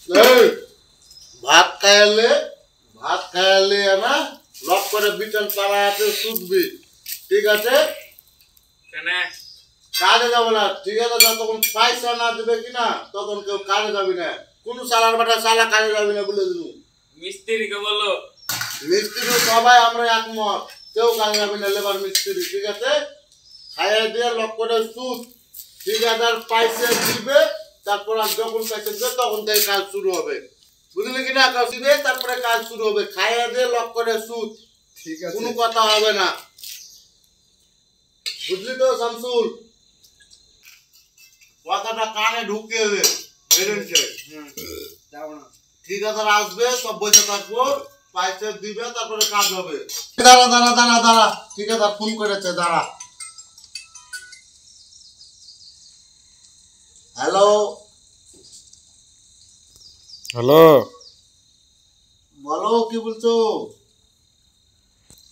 এই ভাত খাইলে না লক করে বিটল পাড়াতে শুধবি, ঠিক আছে? কাজে যাবো না, ঠিক আছে? যতক্ষণ পয়সা না দেবে কিনা তখন কেউ কাজে যাবি না। কোন সালার বাটা সালা কাজে যাবি না বলে দিলু। মিস্ত্রিকে বলো। মিস্ত্রি সবাই আমরা একমত, কেউ কাজে যাবি না, লেবার মিস্ত্রি, ঠিক আছে? খাইয়ে দিয়ে লক করে সুদ, ঠিক আছে? আর পয়সা দিবে, তারপর আর যখন পয়সা দিবে তখন থেকে কাজ শুরু হবে, বুঝলি কিনা? কাজ দিবে তারপরে কাজ শুরু হবে। খাইয়ে দিয়ে লক করে সুদ, ঠিক আছে, কোনো কথা হবে না, বুঝলি তো শামসুল? কথাটা কানে ঢুকিয়ে দে, ঠিক আছে? আসবে সব বসে থাকবো, পয়সা দিবে তারপরে কাজ হবে। দাঁড়া দাঁড়া দাঁড়া দাঁড়া, ঠিক আছে? ফোন করেছে, দাঁড়া। হ্যালো হ্যালো, বলো, কি বলছো?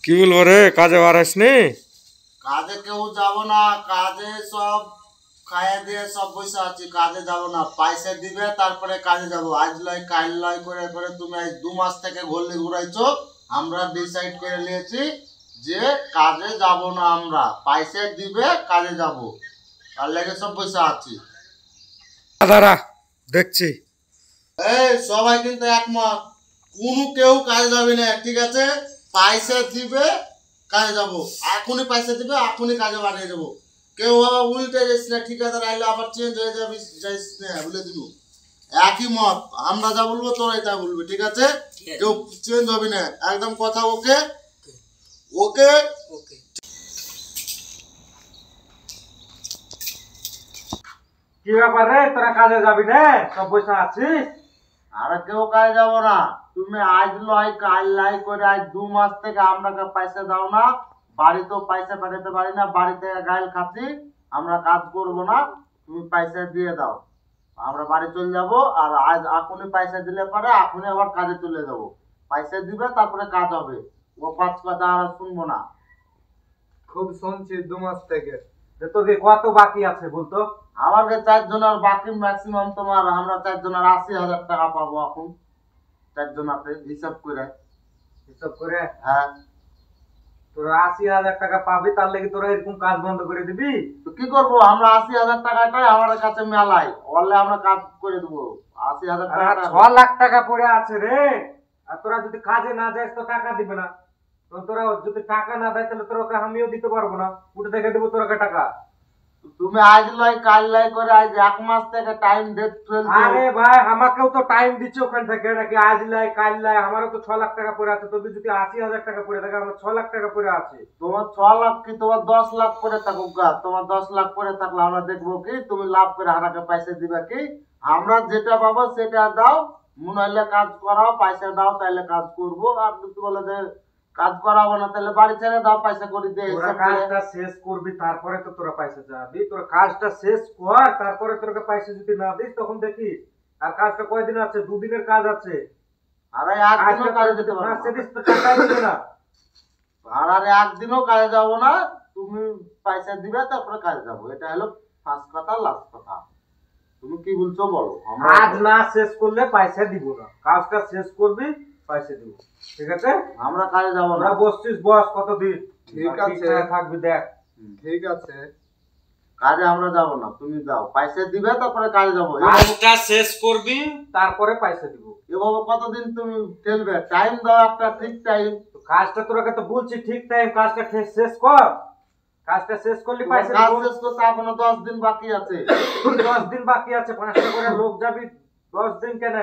কি বলবো রে? কাজে বার আসনি? কাজে কেউ যাব না, কাজে সব খাইয়ে দিয়ে সব বসে আছি, কাজে যাব না। পয়সা দিবে তারপরে কাজে যাব। আজ লয় কাল লয় করে করে তুমি আজ 2 মাস থেকে ঘুরলে ঘুরাইছো। আমরা ডিসাইড করে নিয়েছি যে কাজে যাব না, আমরা পয়সা দিবে কাজে যাব, তার লেগে সব বসে আছি। দাঁড়া দেখছি। এই সবাই কিন্তু একমত, কোনো কেউ কাজে যাবে না, ঠিক আছে? পয়সা দিবে কাজে যাব, এখনই পয়সা দিবে এখনই কাজে বানিয়ে যাবো। কেউ আবার উল্টে যাস না, ঠিক আছে? আইলে আবার চেঞ্জ হয়ে যাবি, যাইস না, বলে দিল। একই মত, আমরা যা বলবো তোরাই তা বলবি, ঠিক আছে? কেউ চেঞ্জ হবে না, একদম কথা ওকে ওকে। কি ব্যাপার রে, তোরা কাজে যাবি না? সব বসে আছিস? আর কেউ কাজে যাবো না, তুমি আজ লয় কাল লাই করে আজ 2 মাস থেকে আপনাকে পয়সা দাও না। বাড়িতেও পয়সা পাঠাতে পারি না, বাড়িতে গাইল খাচ্ছি, আমরা কাজ করবো না। তুমি পয়সা দিয়ে দাও, আমরা বাড়ি চলে যাবো। আর আজ এখনই পয়সা দিলে পরে এখনই আবার কাজে চলে যাবো। পয়সা দিবে তারপরে কাজ হবে, ও 5 কথা আর শুনবো না। খুব শুনছি 2 মাস থেকে। তোর কত বাকি আছে বলতো? আমাদের 4 জনের বাকি ম্যাক্সিমাম, তোমার আমরা 4 জনের 80,000 টাকা পাবো এখন, 4 জনাতে হিসাব করে। হিসাব করে? হ্যাঁ। তোরা 80,000 টাকা পাবি, তার লেগে তোরা এরকম কাজ বন্ধ করে দিবি? তো কি করবো, আমরা 80,000 টাকাটাই আমাদের কাছে মেলাই, বললে আমরা কাজ করে দেবো। 80,000 টাকা 6 লাখ টাকা পড়ে আছে রে। আর তোরা যদি কাজে না যাস তো টাকা দিবে না। তো তোরা যদি টাকা না দেয় তাহলে তোরা আমিও দিতে পারবো না, উঠে দেখে দেবো তোরা টাকা। তুমি আজ লয় কাল লয় করে আজ 1 মাস থেকে টাইম ডেট চলছে। আরে ভাই, আমাকেও তো টাইম দিচ্ছে ওখান থেকে, নাকি আজ লাই কাল লাই? আমারও তো 6 লাখ টাকা পড়ে আছে। তোদের যদি 80,000 টাকা পড়ে থাকে, আমার 6 লাখ টাকা পড়ে আছে। তোমার 6 লাখ কি তোমার 10 লাখ করে থাকুক গা, তোমার 10 লাখ করে থাকলে আমরা দেখবো কি তুমি লাভ করে হারাকে পয়সা দিবে কি? আমরা যেটা পাবো সেটা দাও, মনে হলে কাজ করাও, পয়সা দাও তাহলে কাজ করবো। আর তুমি বলে যে কাজ করাবো না তাহলে বাড়ি ছেড়ে দাও, পয়সা করে দিয়ে। তোরা কাজটা শেষ করবি তারপরে তো তোরা পয়সা চাবি। তোরা কাজটা শেষ কর, তারপরে তোরা পয়সা যদি না দিস তখন দেখিস। আর কাজটা কয়দিন আছে? 2 দিনের কাজ আছে। আরে একদিনও কাজে যেতে পারবো না। সেদিস তো টাকাই দিবে না। আর একদিনও কাজে যাবো না, তুমি পয়সা দিবে তারপরে কাজে যাবো, এটা হলো ফার্স্ট কথা, লাস্ট কথা। তুমি কি বলছো বলো? আজ না শেষ করলে পয়সা দিব না, কাজটা শেষ করবি পয়সা দিব, ঠিক আছে? আমরা কাজে যাবো না। বসছিস বস কতদিন, ঠিক আছে থাকবি দেখ। ঠিক আছে, কাজে আমরা যাবো না, তুমি দাও পয়সা দিবে তারপরে কাজে যাবো। কাজটা শেষ করবি তারপরে পয়সা দিব। এভাবে কতদিন তুমি খেলবে? টাইম দাও একটা ঠিক টাইম। কাজটা তোরাকে তো বলছি ঠিক টাইম, কাজটা শেষ কর। কাজটা শেষ করলি পয়সা কাজ দিব। শেষ করতে এখনো 10 দিন বাকি আছে। 10 দিন বাকি আছে, 5টা করে লোক যাবি। 10 দিন কেন,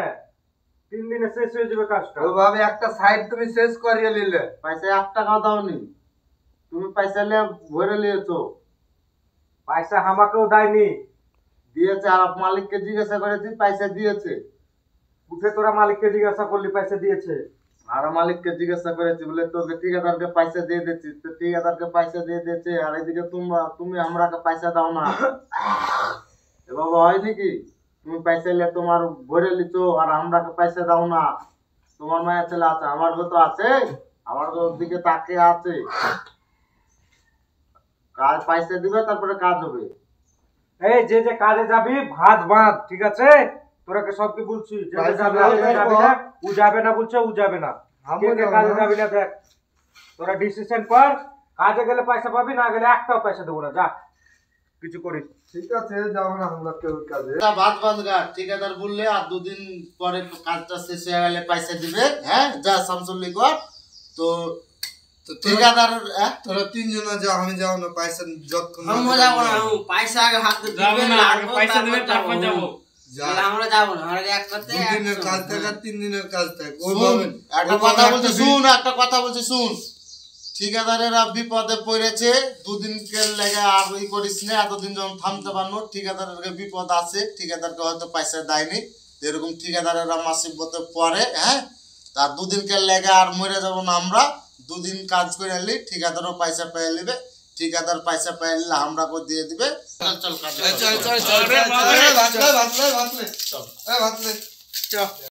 3 দিনে শেষ হয়ে যাবে কাজটা। ওইভাবে একটা সাইড তুমি শেষ করিয়ে নিলে। পয়সা 1 টাকাও দাওনি, তুমি পয়সা নিয়ে ভরে নিয়েছো। পয়সা আমাকেও দেয়নি। দিয়েছে, আর মালিককে জিজ্ঞাসা করেছি পয়সা দিয়েছে। উঠে তোরা মালিককে জিজ্ঞাসা করলি পয়সা দিয়েছে? আর মালিককে জিজ্ঞাসা করেছি, বলে তোকে ঠিকাদারকে পয়সা দিয়ে দিচ্ছি, তো ঠিকাদারকে পয়সা দিয়ে দিয়েছে। আর এদিকে তুমি আমরাকে পয়সা দাও না, এভাবে হয় নাকি? তুমি পয়সা নিয়ে তোমার ভরে লিছো আর আমরাকে পয়সা দাও না। তোমার মায়ের ছেলে আছে, আমার তো আছে, আমার দিকে তাকিয়ে আছে। কাজ পয়সা দিবে তারপরে কাজ হবে। এই যে কাজে যাবি ভাত ভাত, ঠিক আছে? তোরা কে সব কি বলছি যে পয়সা যাবে দাও, না, যাবে না, ও যাবে না বলছে, ও যাবে না। আমও কে কে যাবো কাজে না। যাবি না দেখ, তোরা ডিসিশন কর। কাজে গেলে পয়সা পাবি, না গেলে একটাও পয়সা দেবো না, যা কিছু করিস। ঠিক আছে যাবো না আমরা কেউ কাজে। তা বাদ বাঁধগা ঠিকাদার বললে আর 2 দিন পরে কাজটা শেষ হয়ে গেলে পয়সা দিবে। হ্যাঁ যা শামসুল্লি কর তো ঠিকাদার। তোরা 3 জন যাও, আমি যাও না, পয়সা যতক্ষণ না আমরা যাবো না, পয়সা আগে হাতে দিবে না, আগে পয়সা দিবে তারপর যাবো। তাহলে আমরা যাবো না, আমরা একসাথে 2 দিনের কাজ থাকে আর 3 দিনের কাজ থাকে। শুন, একটা কথা বলছি শুন, একটা কথা বলছি শুন। ঠিকাদারেরা বিপদে পড়েছে, 2 দিনকে লেগে আর ই করিস না। এতদিন যখন থামতে পারলো, ঠিকাদারের বিপদ আছে, ঠিকাদারকে হয়তো পয়সা দেয়নি, এরকম ঠিকাদারেরা মাসিবতে পড়ে। হ্যাঁ তার 2 দিনকে লেগে আর মরে যাবো না আমরা। 2 দিন কাজ করে এলি, ঠিকাদারও পয়সা পেয়ে নিবে। ঠিকাদার পয়সা পেয়ে নিলে আমরা দিয়ে দিবে। চল চল কাজ চল চল চল চল চল